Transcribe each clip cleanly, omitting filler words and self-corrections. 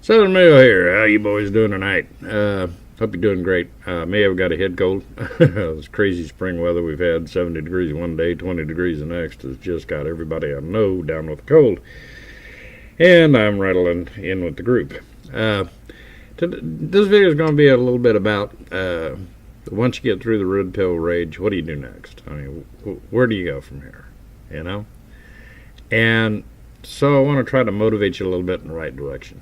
Southern Mail here. How you boys doing tonight? Hope you're doing great. May have got a head cold. This crazy spring weather we've had, 70 degrees one day, 20 degrees the next, has just got everybody I know down with the cold. And I'm rattling in with the group. This video is going to be a little bit about once you get through the red pill rage, what do you do next? I mean, where do you go from here? You know? And so I want to try to motivate you a little bit in the right direction.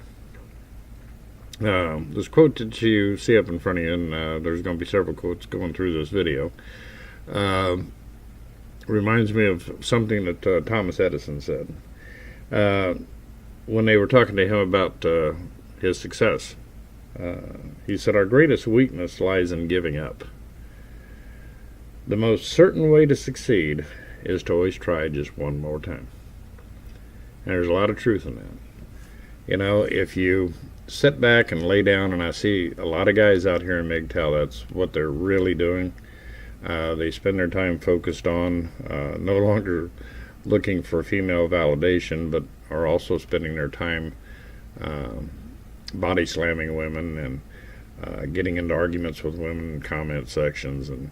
This quote that you see up in front of you, and there's going to be several quotes going through this video, reminds me of something that Thomas Edison said when they were talking to him about his success. He said, "Our greatest weakness lies in giving up. The most certain way to succeed is to always try just one more time." And there's a lot of truth in that. You know, if you sit back and lay down, and I see a lot of guys out here in MGTOW, that's what they're really doing. They spend their time focused on no longer looking for female validation, but are also spending their time body slamming women and getting into arguments with women in comment sections and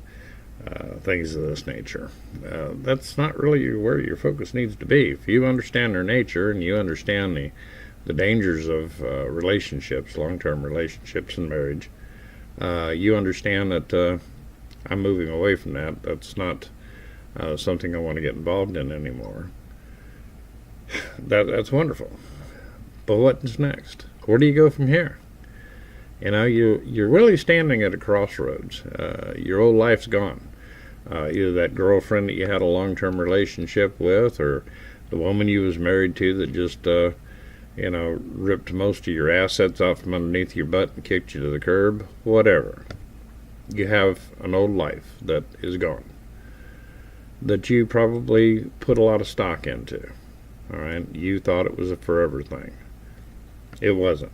things of this nature. That's not really where your focus needs to be. If you understand their nature and you understand the dangers of relationships, long-term relationships and marriage, you understand that I'm moving away from that. That's not something I want to get involved in anymore. That's wonderful. But what's next? Where do you go from here? You know, you're really standing at a crossroads. Your old life's gone. Either that girlfriend that you had a long-term relationship with, or the woman you was married to that just ripped most of your assets off from underneath your butt and kicked you to the curb, whatever. You have an old life that is gone, that you probably put a lot of stock into. All right, you thought it was a forever thing. It wasn't.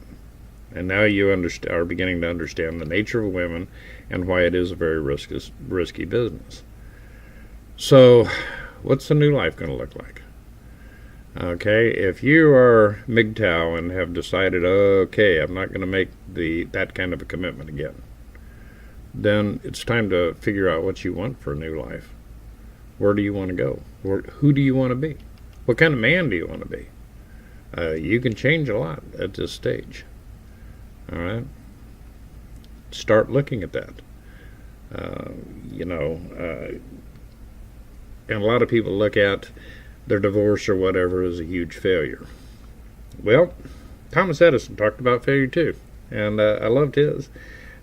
And now you are beginning to understand the nature of women and why it is a very risky business. So, what's the new life going to look like? Okay, if you are MGTOW and have decided, okay, I'm not going to make that kind of a commitment again, then it's time to figure out what you want for a new life. Where do you want to go? Who do you want to be? What kind of man do you want to be? You can change a lot at this stage. All right? Start looking at that. And a lot of people look at their divorce or whatever as a huge failure. Well, Thomas Edison talked about failure too, and I loved his.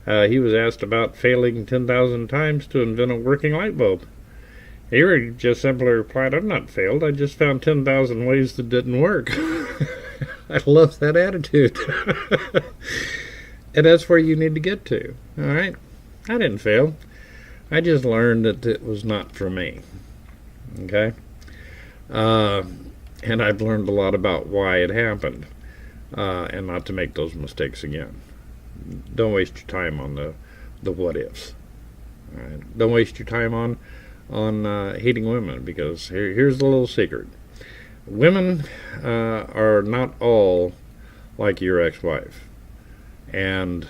He was asked about failing 10,000 times to invent a working light bulb. He just simply replied, "I've not failed. I just found 10,000 ways that didn't work." I love that attitude. And that's where you need to get to. All right? I didn't fail. I just learned that it was not for me. Okay? And I've learned a lot about why it happened, and not to make those mistakes again. Don't waste your time on the what ifs. All right? Don't waste your time on hating women, because here's the little secret. Women are not all like your ex-wife. And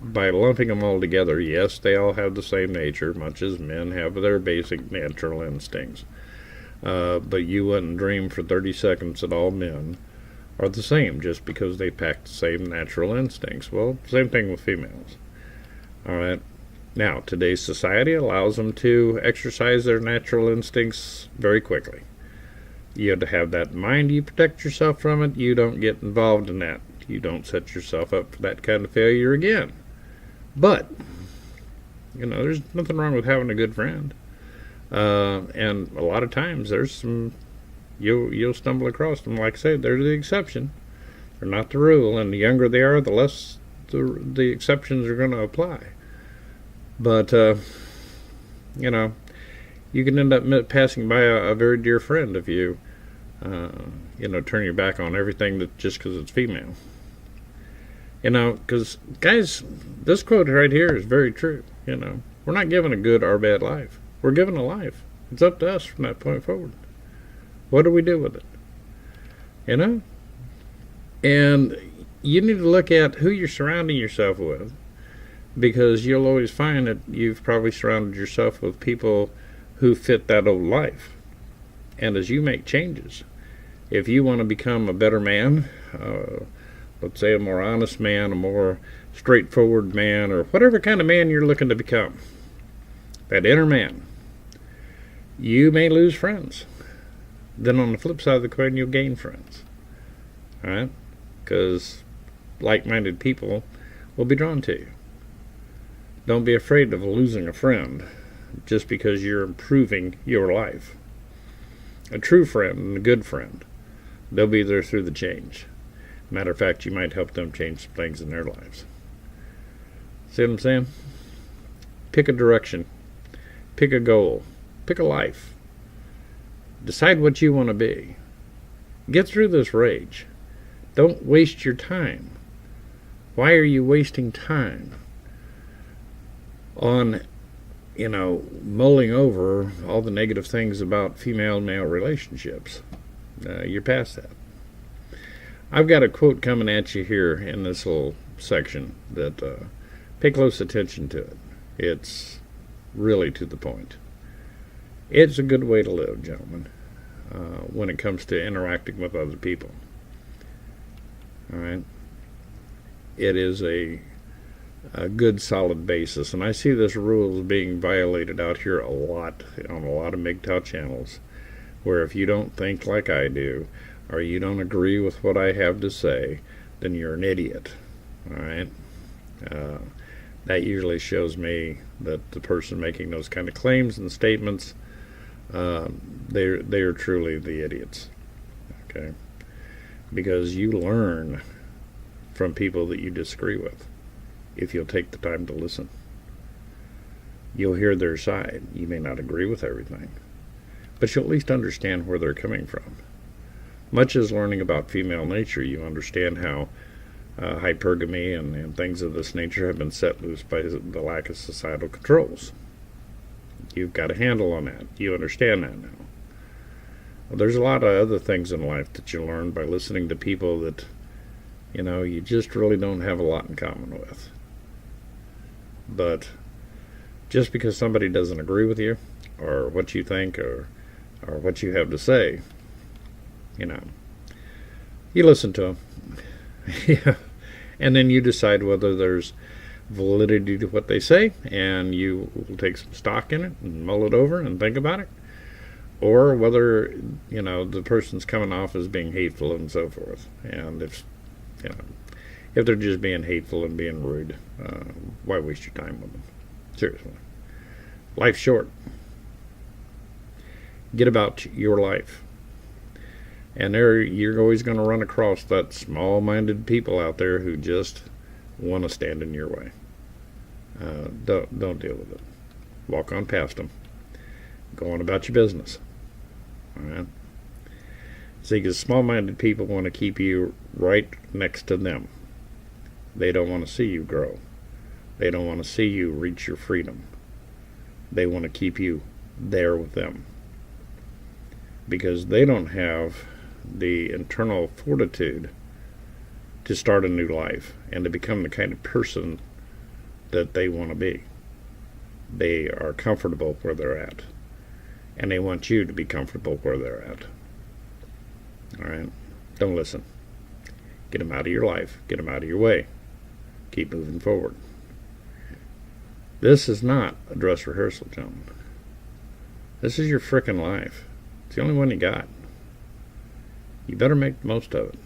by lumping them all together, yes, they all have the same nature, much as men have their basic natural instincts. But you wouldn't dream for 30 seconds that all men are the same just because they pack the same natural instincts. Well, same thing with females. All right. Now, today's society allows them to exercise their natural instincts very quickly. You have to have that in mind. You protect yourself from it. You don't get involved in that. You don't set yourself up for that kind of failure again. But, there's nothing wrong with having a good friend. And a lot of times there's some, you'll stumble across them. Like I said, they're the exception. They're not the rule, and the younger they are, the less the exceptions are going to apply. But, you know, you can end up passing by a very dear friend if you, turn your back on everything that just because it's female. Because, guys, this quote right here is very true. We're not given a good or bad life. We're given a life. It's up to us from that point forward. What do we do with it? And you need to look at who you're surrounding yourself with, because you'll always find that you've probably surrounded yourself with people who fit that old life. And as you make changes, if you want to become a better man, let's say a more honest man, a more straightforward man, or whatever kind of man you're looking to become, that inner man, you may lose friends. Then on the flip side of the coin, you'll gain friends. All right? Because like-minded people will be drawn to you. Don't be afraid of losing a friend just because you're improving your life. A true friend and a good friend, they'll be there through the change. Matter of fact, you might help them change some things in their lives. See what I'm saying? Pick a direction. Pick a goal. Pick a life. Decide what you want to be. Get through this rage. Don't waste your time. Why are you wasting time on, mulling over all the negative things about female-male relationships? You're past that. I've got a quote coming at you here in this little section that pay close attention to it. It's really to the point. It's a good way to live, gentlemen, when it comes to interacting with other people. All right? It is a good, solid basis. And I see this rule being violated out here a lot on a lot of MGTOW channels, where if you don't think like I do, or you don't agree with what I have to say, then you're an idiot. All right? That usually shows me that the person making those kind of claims and statements, they are truly the idiots. Okay? Because you learn from people that you disagree with if you'll take the time to listen. You'll hear their side. You may not agree with everything, but you'll at least understand where they're coming from. Much as learning about female nature, you understand how hypergamy and things of this nature have been set loose by the lack of societal controls. You've got a handle on that. You understand that now. Well, there's a lot of other things in life that you learn by listening to people that, you just really don't have a lot in common with. But just because somebody doesn't agree with you, or what you think, or what you have to say, you listen to them. Yeah. And then you decide whether there's validity to what they say, and you will take some stock in it and mull it over and think about it, or whether the person's coming off as being hateful and so forth. And if they're just being hateful and being rude, why waste your time with them? Seriously, life's short. Get about your life. And you're always going to run across that small-minded people out there who just want to stand in your way. Don't deal with it. Walk on past them. Go on about your business. All right? See, because small-minded people want to keep you right next to them. They don't want to see you grow. They don't want to see you reach your freedom. They want to keep you there with them, because they don't have the internal fortitude to start a new life and to become the kind of person that they want to be. They are comfortable where they're at, and they want you to be comfortable where they're at. All right? Don't listen. Get them out of your life. Get them out of your way. Keep moving forward. This is not a dress rehearsal, gentlemen. This is your frickin' life. It's the only one you got. You better make the most of it.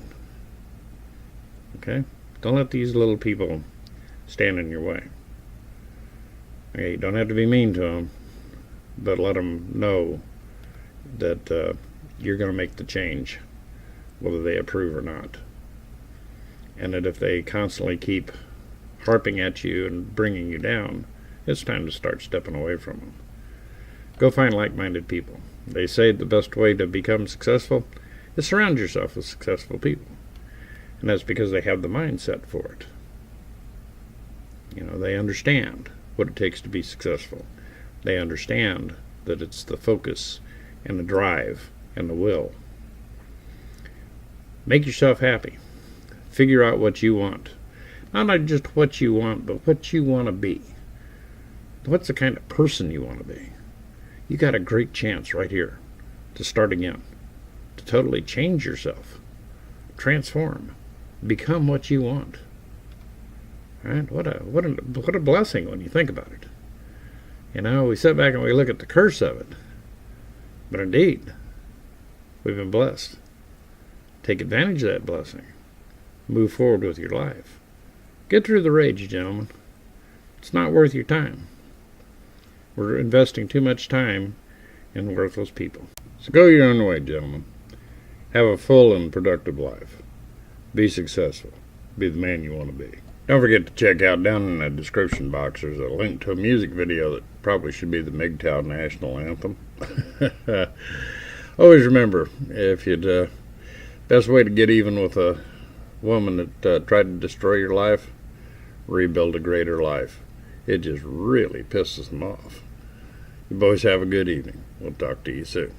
Okay? Don't let these little people stand in your way. Okay, you don't have to be mean to them, but let them know that you're going to make the change, whether they approve or not. and that if they constantly keep harping at you and bringing you down, it's time to start stepping away from them. Go find like-minded people. They say the best way to become successful is surround yourself with successful people. And that's because they have the mindset for it. They understand what it takes to be successful. They understand that it's the focus and the drive and the will. Make yourself happy. Figure out what you want. Not just what you want, but what you want to be. What's the kind of person you want to be? You got a great chance right here to start again, to totally change yourself, transform, become what you want. Right? What a blessing when you think about it. We sit back and we look at the curse of it, but indeed, we've been blessed. Take advantage of that blessing. Move forward with your life. Get through the rage, gentlemen. It's not worth your time. We're investing too much time in worthless people. So go your own way, gentlemen. Have a full and productive life. Be successful. Be the man you want to be. Don't forget to check out down in the description box. There's a link to a music video that probably should be the MGTOW national anthem. Always remember, if you'd best way to get even with a woman that tried to destroy your life, rebuild a greater life. It just really pisses them off. You boys have a good evening. We'll talk to you soon.